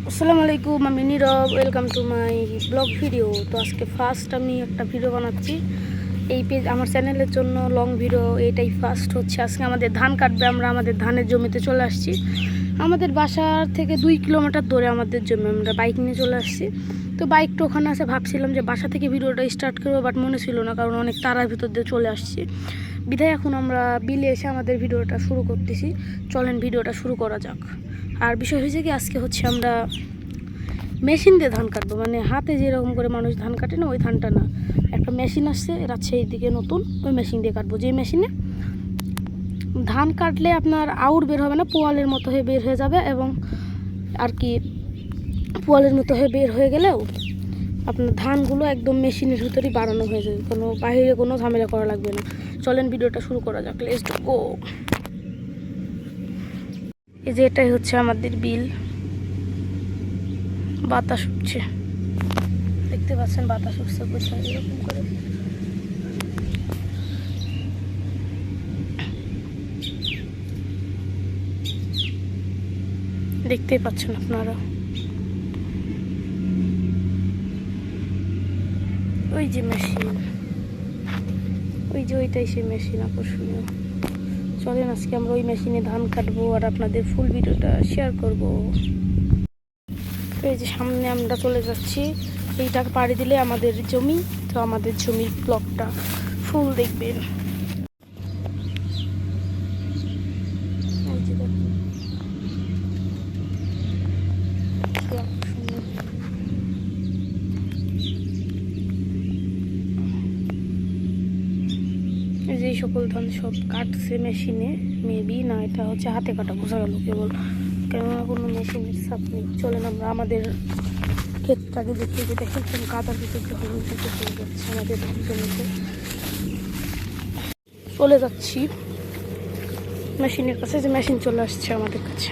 আসসালামু আলাইকুম, আমি Nirob. Welcome to my blog video. তো আজকে ফার্স্ট আমি একটা ভিডিও বানাচ্ছি এই পেজ আমার চ্যানেলের জন্য, লং ভিডিও। এটাই ফার্স্ট হচ্ছে। আজকে আমাদের ধান কাটবে, আমরা আমাদের ধানের জমিতে চলে আসছি। আমাদের বাসার থেকে 2 কিলোমিটার দূরে আমাদের জমি, আমরা বাইক নিয়ে চলে আসছি। তো বাইকটা ওখানে আছে, ভাবছিলাম যে বাসা থেকে ভিডিওটা স্টার্ট করবো, বাট মনে ছিল না, কারণ অনেক তারার ভিতর দিয়ে চলে আসছি। বিধায় এখন আমরা বিলে এসে আমাদের ভিডিওটা শুরু করতেছি। চলেন ভিডিওটা শুরু করা যাক। আর বিষয় হয়েছে কি, আজকে হচ্ছে আমরা মেশিন দিয়ে ধান কাটবো, মানে হাতে যেরকম করে মানুষ ধান কাটে না, ওই ধানটা না। একটা মেশিন আসছে রাজশাহীর দিকে নতুন, ওই মেশিন দিয়ে কাটবো। যে মেশিনে ধান কাটলে আপনার আউর বের হবে না, পোয়ালের মতো হয়ে বের হয়ে যাবে। এবং আর কি, পোয়ালের মতো হয়ে বের হয়ে গেলেও আপনার ধানগুলো একদম মেশিনের ভিতরেই বাড়ানো হয়ে যাবে, কোনো বাইরে কোনো ঝামেলা করা লাগবে না। চলেন ভিডিওটা শুরু করা যাক, লেটস গো। এই যে এটাই হচ্ছে আমাদের বিল। বাতাস উঠছে, দেখতে পাচ্ছেন বাতাস উঠছে কোথায়, এরকম করে। দেখতেই পাচ্ছেন আপনারা, ওই যে মেশিন, ওই যে ওইটাই সেই মেশিন, আকর্ষণীয়। চলেন আজকে আমরা ওই মেশিনে ধান কাটবো আর আপনাদের ফুল ভিডিওটা শেয়ার করব। এই যে সামনে আমরা চলে যাচ্ছি, এইটা পাড়ি দিলে আমাদের জমি। তো আমাদের জমির ব্লকটা ফুল দেখবেন। এই যে দেখুন, এই যে সকল ধান সব কাটছে মেশিনে, মেবি না, এটা হচ্ছে হাতে কাটা, বোঝা গেল কেবল, কেননা কোনো মেশিনের সাপ নেই। চলেন আমরা আমাদের ক্ষেতটাকে দেখে, যে দেখেন কাদার ভিতর যখন চলে যাচ্ছে আমাদের জমিতে, চলে যাচ্ছি মেশিনের কাছে। যে মেশিন চলে আসছে আমাদের কাছে।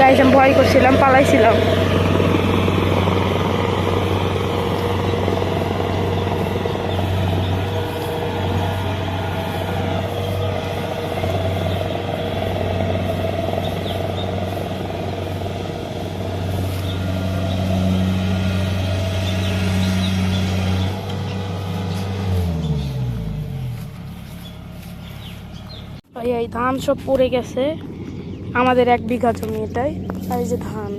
গাইজ আমি ভয় করছিলাম, পালাইছিলাম। এই ধান সব পড়ে গেছে, আমাদের 1 বিঘা জমি এটাই। আর এই যে ধান,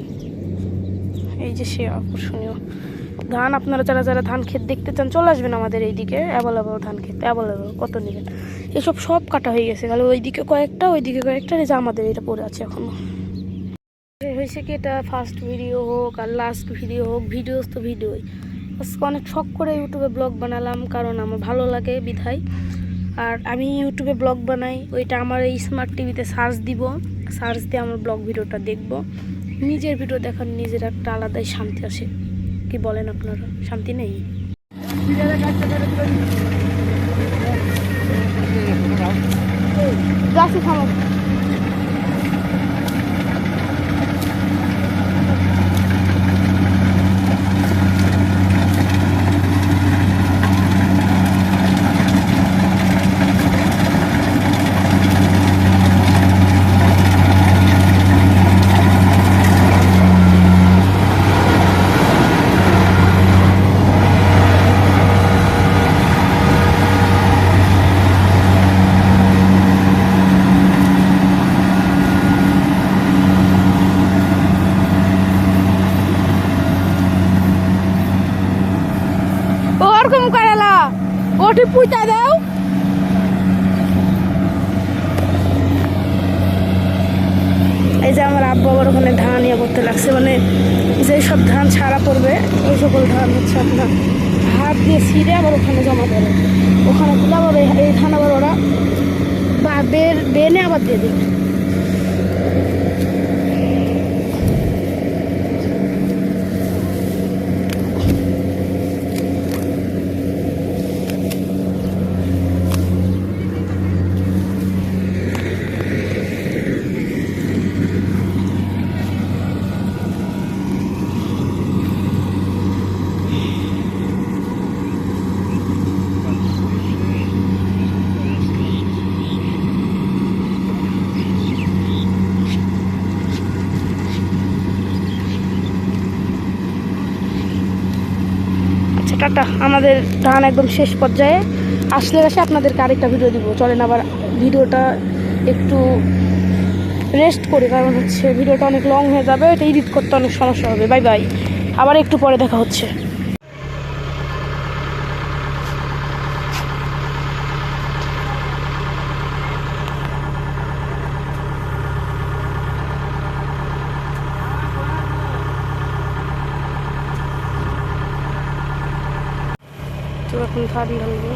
এই যে সে আকর্ষণীয় ধান। আপনারা যারা যারা ধান ক্ষেত দেখতে চান চলে আসবেন আমাদের এইদিকে, অ্যাভেলেবল ধান ক্ষেত অ্যাভেলেবল। কত নেবেন? এসব সব কাটা হয়ে গেছে, তাহলে ওইদিকে কয়েকটা, ওইদিকে কয়েকটা, এই যে আমাদের এটা পড়ে আছে এখনো। হয়েছে কি, এটা ফার্স্ট ভিডিও হোক আর লাস্ট ভিডিও হোক, ভিডিওস তো ভিডিওই। আজকে অনেক শখ করে ইউটিউবে ব্লগ বানালাম, কারণ আমার ভালো লাগে বিধায়। আর আমি ইউটিউবে ব্লগ বানাই, ওইটা আমার এই স্মার্ট টিভিতে সার্চ দিব, সার্চ দিয়ে আমার ব্লগ ভিডিওটা দেখব। নিজের ভিডিও দেখার নিজের একটা আলাদাই শান্তি আসে। কি বলেন আপনারা, শান্তি নেই? গাছে থামো। ওরকম করালা ওটি পুঁতা দাও। এই যে আমার আব্বু আবার ওখানে ধান ইয়ে করতে লাগছে, মানে যেই সব ধান ছাড়া পড়বে ওই সকল ধান হচ্ছে আপনার হাত দিয়ে ছিঁড়ে আবার ওখানে জমা দেবে। ওখানে তুলে আবার এই ধান আবার ওরা বেনে আবার দিয়ে দেবে। টাটা, আমাদের ধান একদম শেষ পর্যায়ে আসলে আপনাদেরকে আরেকটা ভিডিও দিব। চলেন আবার ভিডিওটা একটু রেস্ট করি, কারণ হচ্ছে ভিডিওটা অনেক লং হয়ে যাবে, এটা এডিট করতে অনেক সমস্যা হবে। বাই বাই, আবার একটু পরে দেখা হচ্ছে। তো এখন ধান ঢালবো।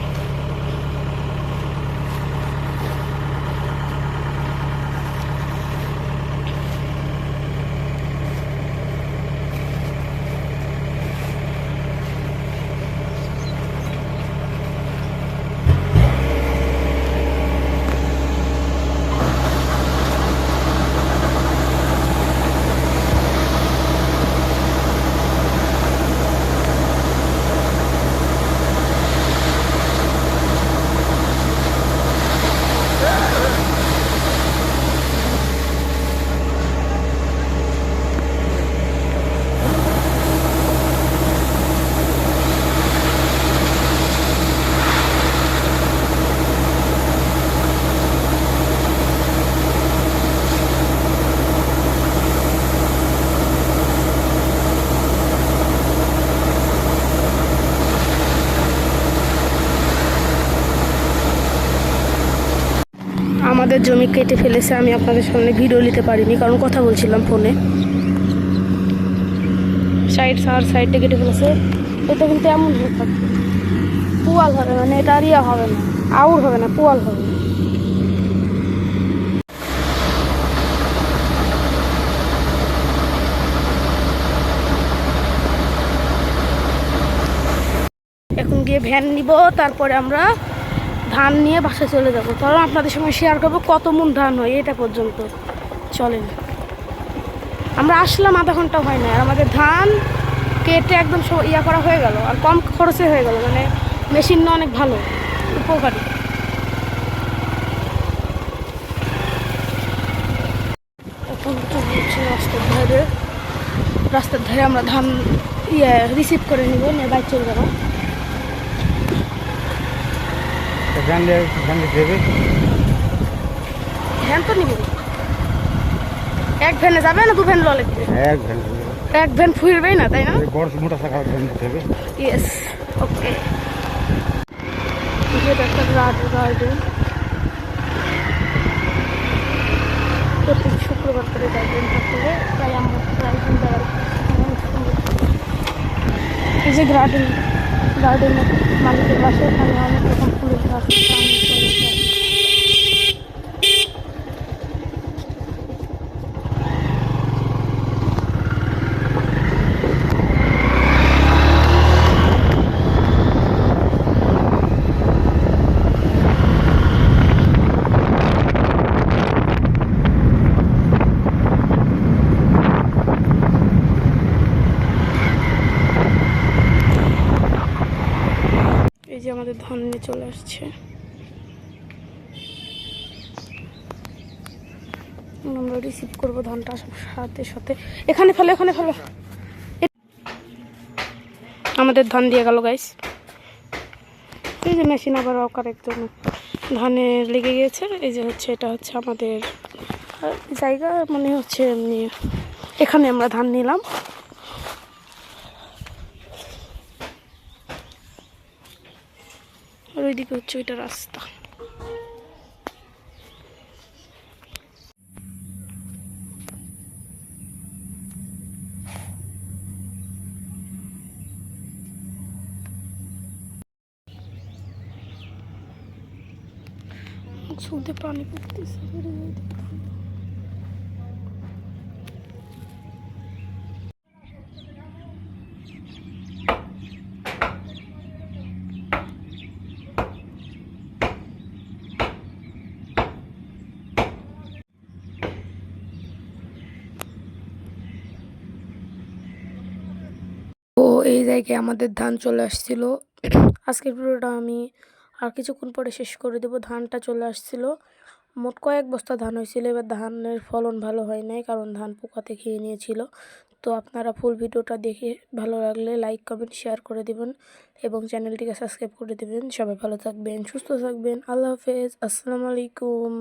আমাদের জমি কেটে ফেলেছে, আমি আপনাদের সামনে ভিডিও নিতে পারিনি কারণ কথা বলছিলাম ফোনে। সাইডে কেটে ফেলেছে। এটা কিন্তু এমন হয়ে থাকবে, পুয়াল হবে, মানে এটা আর ইয়া হবে না, আউর হবে না, পুয়াল হবে। এখন গিয়ে ভ্যান নিব, তারপরে আমরা ধান নিয়ে বাসায় চলে যাব, কারণ আপনাদের সঙ্গে শেয়ার করবো কত মন ধান হয় এটা পর্যন্ত। চলেন, আমরা আসলাম আধা ঘন্টা হয় না, আর আমাদের ধান কেটে একদম ইয়া করা হয়ে গেল, আর কম খরচে হয়ে গেল, মানে মেশিনটা অনেক ভালো, উপকারী। এখন হচ্ছে রাস্তার ধারে আমরা ধান রিসিভ করে নিব, নিয়ে বাইক চলে যাবো। ভ্যান তো নিব, এক ভ্যানে যাবে না দু ভ্যান ললে? এক ভ্যান ফুরবেই না, তাই না? ইয়েস, ওকে। এটা একটা গার্ডেন, প্রত্যেক শুক্রবার করে গার্ডেন থাকে, তাই আমরা প্রায় দিন বেড়াই। এই যে গার্ডেনের মালিকের বাসায় এখানে অনেক রকম ফুলের গাছ। এই যে আমাদের ধান নিয়ে চলে আসছে, আমরা রিসিভ করবো ধানটা সাথে সাথে। এখানে ফেলো। আমাদের ধান দিয়ে গেল গাইস। এই যে মেশিন আবার অকারের জন্য ধানে লেগে গিয়েছে। এই যে হচ্ছে এটা হচ্ছে আমাদের জায়গা, মানে হচ্ছে এমনি এখানে আমরা ধান নিলাম। আর ওইদিকে হচ্ছে ওইটা রাস্তা। শুনতে পানি পড়তেছে। তো এই জায়গায় আমাদের ধান চলে আসছিল। আজকের ভিডিওটা আমি আর কিছুক্ষণ পরে শেষ করে দেবো। ধানটা চলে আসছিল, মোট কয়েক বস্তা ধান হয়েছিল। এবার ধানের ফলন ভালো হয় নাই, কারণ ধান পোকাতে খেয়ে নিয়েছিল। তো আপনারা ফুল ভিডিওটা দেখে ভালো লাগলে লাইক কমেন্ট শেয়ার করে দিবেন এবং চ্যানেলটিকে সাবস্ক্রাইব করে দিবেন। সবাই ভালো থাকবেন, সুস্থ থাকবেন। আল্লাহ হাফেজ, আসসালামু আলাইকুম।